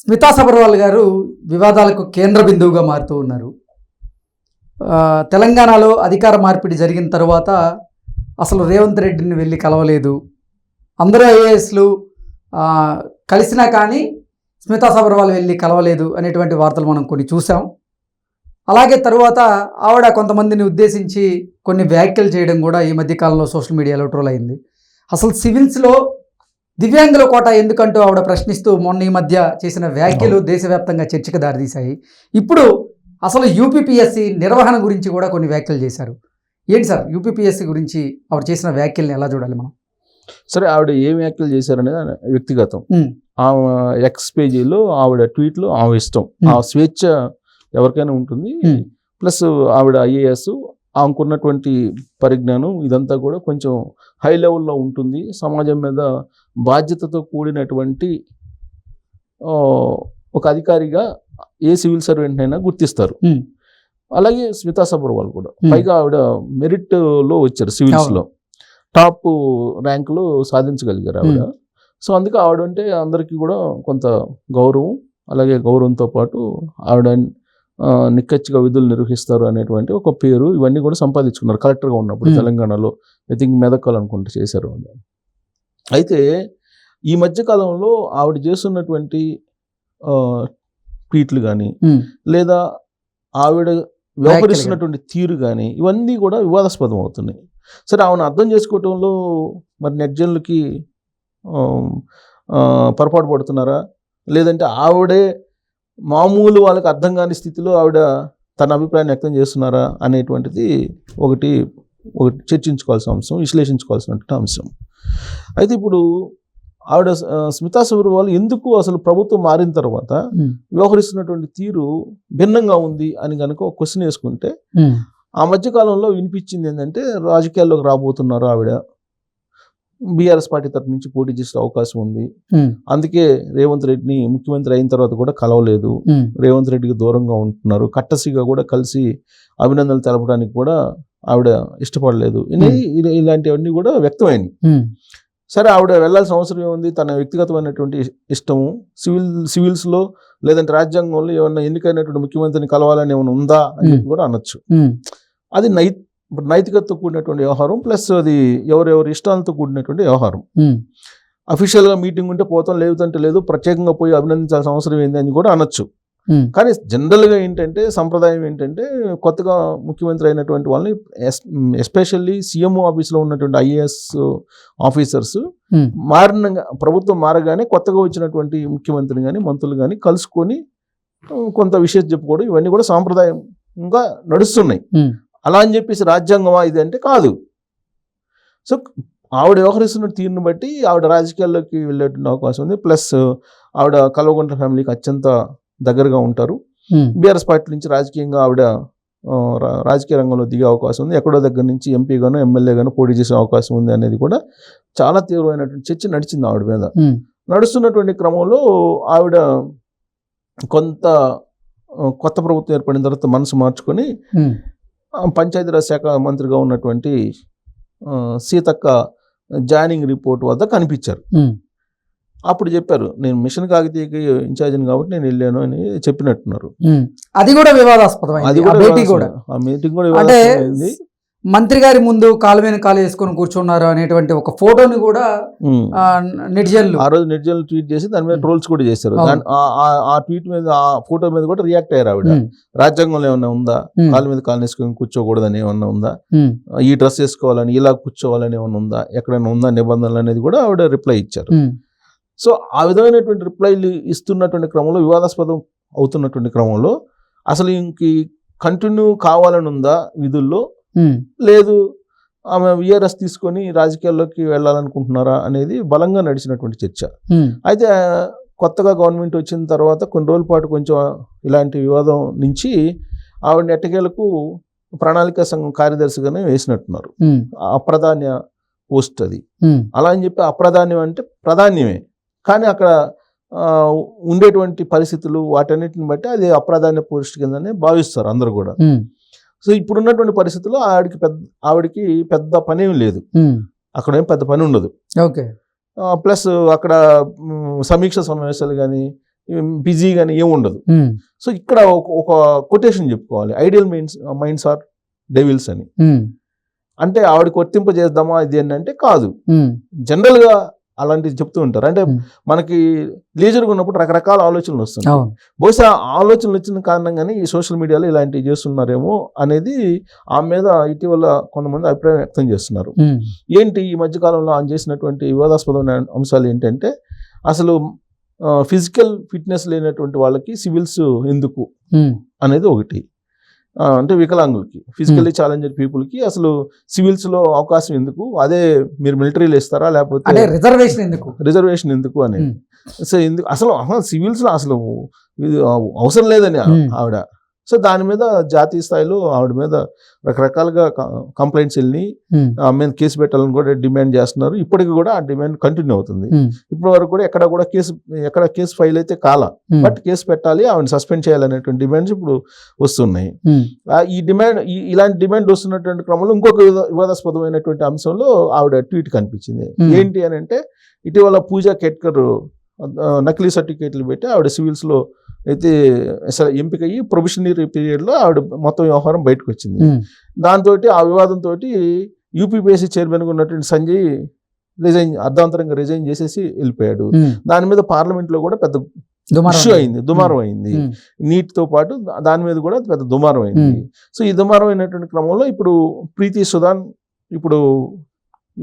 స్మితా సబర్వాల్ గారు వివాదాలకు కేంద్ర బిందువుగా మారుతూ ఉన్నారు. తెలంగాణలో అధికార మార్పిడి జరిగిన తర్వాత అసలు రేవంత్ రెడ్డిని వెళ్ళి కలవలేదు. అందరూ ఐఏఎస్లు కలిసినా కానీ స్మితా సబర్వాల్ వెళ్ళి కలవలేదు అనేటువంటి వార్తలు మనం కొన్ని చూసాం. అలాగే తరువాత ఆవిడ కొంతమందిని ఉద్దేశించి కొన్ని వ్యాఖ్యలు చేయడం కూడా ఈ మధ్యకాలంలో సోషల్ మీడియాలో ట్రోల్ అయింది. అసలు సివిల్స్లో దివ్యాంగుల కోట ఎందుకంటూ ఆవిడ ప్రశ్నిస్తూ మొన్న ఈ మధ్య చేసిన వ్యాఖ్యలు దేశవ్యాప్తంగా చర్చకు దారితీశాయి. ఇప్పుడు అసలు యూపీపీఎస్సీ నిర్వహణ గురించి కూడా కొన్ని వ్యాఖ్యలు చేశారు. ఏంటి సార్ యూపీపీఎస్సీ గురించి ఆవిడ చేసిన వ్యాఖ్యల్ని ఎలా చూడాలి మనం? సరే, ఆవిడ ఏం వ్యాఖ్యలు చేశారనేది వ్యక్తిగతం. ఆమె ఎక్స్ పేజీలో ఆవిడ ట్వీట్లు ఆమె ఇష్టం, ఆ స్వేచ్ఛ ఎవరికైనా ఉంటుంది. ప్లస్ ఆవిడ ఐఏఎస్, ఆమెకున్నటువంటి పరిజ్ఞానం ఇదంతా కూడా కొంచెం హై లెవెల్లో ఉంటుంది. సమాజం మీద బాధ్యతతో కూడినటువంటి ఒక అధికారిగా ఏ సివిల్ సర్వెంట్ అయినా గుర్తిస్తారు. అలాగే స్మితా సబర్వాల్ కూడా పైగా ఆవిడ మెరిట్లో వచ్చారు, సివిల్స్లో టాప్ ర్యాంకులో సాధించగలిగారు ఆవిడ. సో అందుకే ఆవిడ అంటే అందరికీ కూడా కొంత గౌరవం, అలాగే గౌరవంతో పాటు ఆవిడ నిక్కచ్చిగా విధులు నిర్వహిస్తారు అనేటువంటి ఒక పేరు ఇవన్నీ కూడా సంపాదించుకున్నారు కలెక్టర్గా ఉన్నప్పుడు తెలంగాణలో. ఐ థింక్ మెదక్కాలు అనుకుంటూ చేశారు. అయితే ఈ మధ్యకాలంలో ఆవిడ చేస్తున్నటువంటి ట్వీట్లు కానీ లేదా ఆవిడ వ్యవహరిస్తున్నటువంటి తీరు కానీ ఇవన్నీ కూడా వివాదాస్పదం అవుతున్నాయి. సరే, ఆమెను అర్థం చేసుకోవటంలో మరి నెట్జన్లకి పొరపాటు పడుతున్నారా, లేదంటే ఆవిడే మామూలు వాళ్ళకి అర్థం కాని స్థితిలో ఆవిడ తన అభిప్రాయాన్ని వ్యక్తం చేస్తున్నారా అనేటువంటిది ఒకటి చర్చించుకోవాల్సిన అంశం, విశ్లేషించుకోవాల్సిన అంశం. అయితే ఇప్పుడు ఆవిడ స్మితా సబర్వాల్ ఎందుకు అసలు ప్రభుత్వం మారిన తర్వాత వ్యవహరిస్తున్నటువంటి తీరు భిన్నంగా ఉంది అని కనుక ఒక క్వశ్చన్ వేసుకుంటే, ఆ మధ్యకాలంలో వినిపించింది ఏంటంటే రాజకీయాల్లోకి రాబోతున్నారు ఆవిడ, బీఆర్ఎస్ పార్టీ తరఫు నుంచి పోటీ చేసే అవకాశం ఉంది, అందుకే రేవంత్ రెడ్డిని ముఖ్యమంత్రి అయిన తర్వాత కూడా కలవలేదు, రేవంత్ రెడ్డికి దూరంగా ఉంటున్నారు, కట్టసిగా కూడా కలిసి అభినందనలు తెలపడానికి కూడా ఆవిడ ఇష్టపడలేదు, ఇలాంటివన్నీ కూడా వ్యక్తమైనవి. సరే, ఆవిడ వెళ్లాల్సిన అవసరం ఏముంది? తన వ్యక్తిగతమైనటువంటి ఇష్టము, సివిల్స్లో లేదంటే రాజ్యాంగంలో ఏమన్నా ఎన్నికైనటువంటి ముఖ్యమంత్రిని కలవాలని ఏమైనా ఉందా అని కూడా అనొచ్చు. అది నైతికతతో కూడినటువంటి వ్యవహారం, ప్లస్ అది ఎవరెవరి ఇష్టాలతో కూడినటువంటి వ్యవహారం. అఫీషియల్గా మీటింగ్ ఉంటే పోతాం, లేదంటే లేదు, ప్రత్యేకంగా పోయి అభినందించాల్సిన అవసరం ఏంది అని కూడా అనొచ్చు. కానీ జనరల్గా ఏంటంటే సంప్రదాయం ఏంటంటే కొత్తగా ముఖ్యమంత్రి అయినటువంటి వాళ్ళని, ఎస్పెషల్లీ సీఎం ఆఫీస్లో ఉన్నటువంటి ఐఏఎస్ ఆఫీసర్స్ ప్రభుత్వం మారగానే కొత్తగా వచ్చినటువంటి ముఖ్యమంత్రిని కానీ మంత్రులు కానీ కలుసుకొని కొంత విషయం చెప్పుకోవడం, ఇవన్నీ కూడా సాంప్రదాయంగా నడుస్తున్నాయి. అలా అని చెప్పేసి రాజ్యాంగమా ఇది అంటే కాదు. సో ఆవిడ వ్యవహరిస్తున్న తీరుని బట్టి ఆవిడ రాజకీయాల్లోకి వెళ్ళేటువంటి అవకాశం ఉంది. ప్లస్ ఆవిడ కల్వకుంట్ల ఫ్యామిలీకి అత్యంత దగ్గరగా ఉంటారు. బీఆర్ఎస్ పార్టీ నుంచి రాజకీయంగా ఆవిడ రాజకీయ రంగంలో దిగే అవకాశం ఉంది. ఎక్కడో దగ్గర నుంచి ఎంపీగానో ఎమ్మెల్యేగానో పోటీ చేసే అవకాశం ఉంది అనేది కూడా చాలా తీవ్రమైనటువంటి చర్చ నడిచింది ఆవిడ మీద. నడుస్తున్నటువంటి క్రమంలో ఆవిడ కొత్త ప్రభుత్వం ఏర్పడిన తర్వాత మనసు మార్చుకొని పంచాయతీరాజ్ శాఖ మంత్రిగా ఉన్నటువంటి సీతక్క జాయినింగ్ రిపోర్ట్ వద్ద కనిపించారు. అప్పుడు చెప్పారు, నేను మిషన్ కాకతీయకి ఇన్ఛార్జిని కాబట్టి నేను వెళ్ళాను అని చెప్పినట్టున్నారు. అది కూడా వివాదాస్పదం. ఆ మీటింగ్ కూడా వివాదాస్పదమైంది. మంత్రి గారి ముందు కాలు మీద కాలు వేసుకొని కూర్చున్నారు అనేటువంటి ఒక ఫోటోని కూడా నెటిజన్లు ఆ రోజు నెటిజన్లు ట్వీట్ చేసి దాని మీద ట్రోల్స్ కూడా చేశారు. ఆ ట్వీట్ మీద, ఆ ఫోటో మీద కూడా రియాక్ట్ అయ్యారు ఆవిడ. రాజ్యాంగంలో ఏమన్నా ఉందా, కాలు మీద కాలు వేసుకొని కూర్చోకూడదని ఏమన్నా ఉందా, ఈ డ్రెస్ వేసుకోవాలని, ఇలా కూర్చోవాలని ఏమన్నా ఉందా, ఎక్కడైనా ఉందా నిబంధనలు అనేది కూడా ఆవిడ రిప్లై ఇచ్చారు. సో ఆ విధమైనటువంటి రిప్లైలు ఇస్తున్నటువంటి క్రమంలో, వివాదాస్పదం అవుతున్నటువంటి క్రమంలో అసలు ఇంక కంటిన్యూ కావాలని ఉందా విధుల్లో, లేదు ఆమె విఆర్ఎస్ తీసుకొని రాజకీయాల్లోకి వెళ్ళాలనుకుంటున్నారా అనేది బలంగా నడిచినటువంటి చర్చ. అయితే కొత్తగా గవర్నమెంట్ వచ్చిన తర్వాత కొన్ని రోజుల పాటు కొంచెం ఇలాంటి వివాదం నుంచి ఆవిడ ఎట్టకేలకు ప్రణాళికా సంఘం కార్యదర్శిగానే వేసినట్టున్నారు. అప్రాధాన్య పోస్ట్ అది. అలా అని చెప్పి అప్రాధాన్యం అంటే ప్రాధాన్యమే, కానీ అక్కడ ఉండేటువంటి పరిస్థితులు వాటన్నిటిని బట్టి అది అప్రాధాన్య పోస్ట్ కిందనే భావిస్తారు అందరూ కూడా. సో ఇప్పుడున్నటువంటి పరిస్థితుల్లో ఆవిడికి పెద్ద పనేం లేదు, అక్కడ ఏం పెద్ద పని ఉండదు. ఓకే. ప్లస్ అక్కడ సమీక్ష సమావేశాలు కానీ బిజీ కానీ ఏముండదు. సో ఇక్కడ ఒక కొటేషన్ చెప్పుకోవాలి, ఐడియల్ మైండ్స్ ఆర్ డెవిల్స్ అని. అంటే ఆవిడకి వర్తింపజేద్దామా ఇది అని అంటే కాదు, జనరల్గా అలాంటివి చెప్తూ ఉంటారు. అంటే మనకి లీజర్గా ఉన్నప్పుడు రకరకాల ఆలోచనలు వస్తున్నాయి. బహుశా ఆలోచనలు వచ్చిన కారణంగానే ఈ సోషల్ మీడియాలో ఇలాంటివి చేస్తున్నారేమో అనేది ఆమె మీద ఇటీవల కొంతమంది అభిప్రాయం వ్యక్తం చేస్తున్నారు. ఏంటి ఈ మధ్యకాలంలో ఆయన చేసినటువంటి వివాదాస్పదమైన అంశాలు ఏంటంటే, అసలు ఫిజికల్ ఫిట్నెస్ లేనటువంటి వాళ్ళకి సివిల్స్ ఎందుకు అనేది ఒకటి. అంటే వికలాంగులకి, ఫిజికల్లీ ఛాలెంజ్డ్ పీపుల్కి అసలు సివిల్స్లో అవకాశం ఎందుకు, అదే మీరు మిలిటరీలో ఇస్తారా లేకపోతే రిజర్వేషన్ ఎందుకు అనేది. సో ఎందుకు అసలు సివిల్స్లో అసలు ఇది అవసరం లేదని ఆవిడ. సో దాని మీద జాతీయ స్థాయిలో ఆవిడ మీద రకరకాలుగా కంప్లైంట్స్ వెళ్ళి ఆమె మీద కేసు పెట్టాలని కూడా డిమాండ్ చేస్తున్నారు. ఇప్పటికి కూడా ఆ డిమాండ్ కంటిన్యూ అవుతుంది. ఇప్పటి వరకు కూడా ఎక్కడ కేసు ఫైల్ అయితే కాలా, బట్ కేసు పెట్టాలి, ఆవిడ సస్పెండ్ చేయాలనేటువంటి డిమాండ్స్ ఇప్పుడు వస్తున్నాయి. ఈ డిమాండ్ ఇలాంటి డిమాండ్ వస్తున్నటువంటి క్రమంలో ఇంకొక వివాదాస్పదమైనటువంటి అంశంలో ఆవిడ ట్వీట్ కనిపించింది. ఏంటి అని అంటే, ఇటీవల పూజా కేట్కర్ నకిలీ సర్టిఫికేట్లు పెట్టి ఆవిడ సివిల్స్లో అయితే ఎంపిక అయ్యి ప్రొబిషనరీ పీరియడ్లో ఆవిడ మొత్తం వ్యవహారం బయటకు వచ్చింది. దాంతో ఆ వివాదంతో యూపీపీఎస్సీ చైర్మన్గా ఉన్నటువంటి సంజయ్ అర్ధాంతరంగా రిజైన్ చేసేసి వెళ్ళిపోయాడు. దాని మీద పార్లమెంట్లో కూడా పెద్ద ఇష్యూ అయింది, దుమారం అయింది. నీట్తో పాటు దాని మీద కూడా పెద్ద దుమారం అయింది. సో ఈ దుమారం అయినటువంటి క్రమంలో ఇప్పుడు ప్రీతి సుదాన్ ఇప్పుడు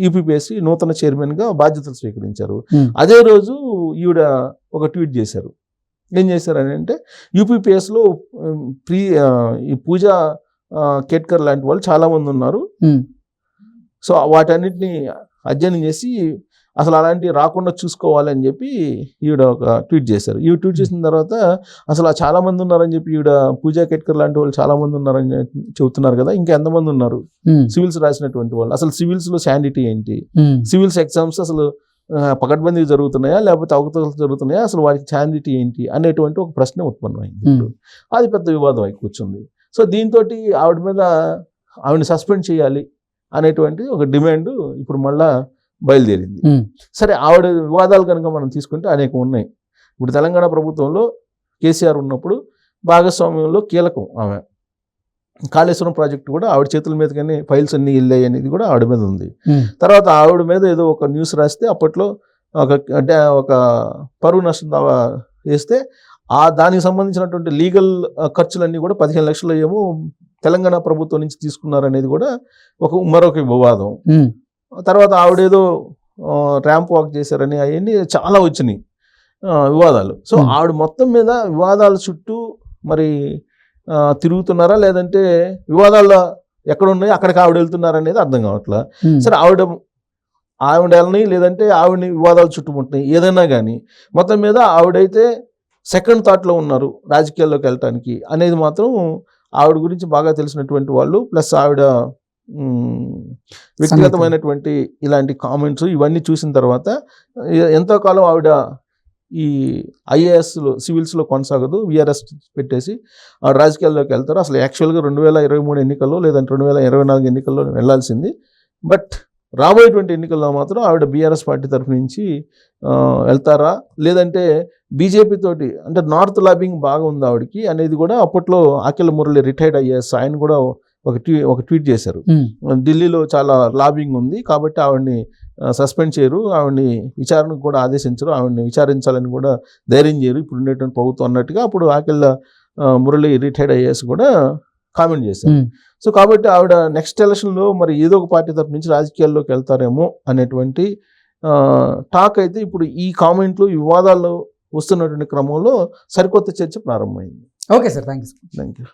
యూపీపీఎస్సీ నూతన చైర్మన్గా బాధ్యతలు స్వీకరించారు. అదే రోజు ఈవిడ ఒక ట్వీట్ చేశారు. ఏం చేశారని అంటే, యూపీపీఎస్లో ఈ పూజా కేట్కర్ లాంటి వాళ్ళు చాలామంది ఉన్నారు. సో వాటన్నిటిని అధ్యయనం చేసి అసలు అలాంటివి రాకుండా చూసుకోవాలని చెప్పి ఈవిడ ఒక ట్వీట్ చేశారు. ఈ ట్వీట్ చేసిన తర్వాత అసలు చాలామంది ఉన్నారని చెప్పి ఈవిడ పూజా కేట్కర్ లాంటి వాళ్ళు చాలామంది ఉన్నారని చెబుతున్నారు కదా, ఇంకా ఎంతమంది ఉన్నారు సివిల్స్ రాసినటువంటి వాళ్ళు, అసలు సివిల్స్లో శాండిటీ ఏంటి, సివిల్స్ ఎగ్జామ్స్ అసలు పకడ్బందీగా జరుగుతున్నాయా లేకపోతే అవకతవకలు జరుగుతున్నాయా, అసలు వాటికి శాండిటీ ఏంటి అనేటువంటి ఒక ప్రశ్న ఉత్పన్నమైంది. అది పెద్ద వివాదం అయి కూర్చుంది. సో దీంతో ఆవిడని సస్పెండ్ చేయాలి అనేటువంటి ఒక డిమాండ్ ఇప్పుడు మళ్ళా బయలుదేరింది. సరే, ఆవిడ వివాదాలు కనుక మనం తీసుకుంటే అనేకం ఉన్నాయి. ఇప్పుడు తెలంగాణ ప్రభుత్వంలో కేసీఆర్ ఉన్నప్పుడు భాగస్వామ్యంలో కీలకం ఆమె. కాళేశ్వరం ప్రాజెక్టు కూడా ఆవిడ చేతుల మీద కానీ ఫైల్స్ అన్ని వెళ్ళాయి అనేది కూడా ఆవిడ మీద ఉంది. తర్వాత ఆవిడ మీద ఏదో ఒక న్యూస్ రాస్తే అప్పట్లో ఒక పరువు నష్టం దావా వేస్తే దానికి సంబంధించినటువంటి లీగల్ ఖర్చులన్నీ కూడా 15 లక్షలు ఏమో తెలంగాణ ప్రభుత్వం నుంచి తీసుకున్నారనేది కూడా మరొక వివాదం. తర్వాత ఆవిడేదో ర్యాంప్ వాక్ చేశారని అవన్నీ చాలా వచ్చినాయి వివాదాలు. సో ఆవిడ మొత్తం మీద వివాదాల చుట్టూ మరి తిరుగుతున్నారా లేదంటే వివాదాల్లో ఎక్కడ ఉన్నాయో అక్కడికి ఆవిడ వెళ్తున్నారా అనేది అర్థం కావట్లా. సరే, ఆవిడని లేదంటే ఆవిడని వివాదాలు చుట్టుముంటున్నాయి, ఏదైనా కానీ మొత్తం మీద ఆవిడైతే సెకండ్ థాట్లో ఉన్నారు రాజకీయాల్లోకి వెళ్ళటానికి అనేది మాత్రం ఆవిడ గురించి బాగా తెలిసినటువంటి వాళ్ళు, ప్లస్ ఆవిడ వ్యక్తిగతమైనటువంటి ఇలాంటి కామెంట్స్ ఇవన్నీ చూసిన తర్వాత ఎంతో కాలం ఆవిడ ఈ ఐఏఎస్లో సివిల్స్లో కొనసాగదు, విఆర్ఎస్ పెట్టేసి రాజకీయాల్లోకి వెళ్తారు. అసలు యాక్చువల్గా 2023 ఎన్నికల్లో లేదంటే 2024 ఎన్నికల్లో వెళ్ళాల్సింది. బట్ రాబోయేటువంటి ఎన్నికల్లో మాత్రం ఆవిడ బీఆర్ఎస్ పార్టీ తరఫు నుంచి వెళ్తారా లేదంటే బీజేపీ తోటి, అంటే నార్త్ లాబింగ్ బాగా ఉంది ఆవిడకి అనేది కూడా అప్పట్లో అఖిల మురళి రిటైర్డ్ ఐఏఎస్ ఆయన కూడా ఒక ట్వీట్ చేశారు. ఢిల్లీలో చాలా లాబింగ్ ఉంది కాబట్టి ఆవిడని సస్పెండ్ చేయరు, ఆవిడని విచారణకు కూడా ఆదేశించరు, ఆవిడని విచారించాలని కూడా ధైర్యం చేయరు ఇప్పుడు ఉండేటువంటి ప్రభుత్వం అన్నట్టుగా అప్పుడు అఖిల మురళి రిటైర్డ్ ఐఏఎస్ కూడా కామెంట్ చేశారు. సో కాబట్టి ఆవిడ నెక్స్ట్ ఎలక్షన్లో మరి ఏదో ఒక పార్టీ తరపు నుంచి రాజకీయాల్లోకి వెళ్తారేమో అనేటువంటి టాక్ అయితే ఇప్పుడు ఈ కామెంట్లు వివాదాల్లో వస్తున్నటువంటి క్రమంలో సరికొత్త చర్చ ప్రారంభమైంది. Okay sir, thank you.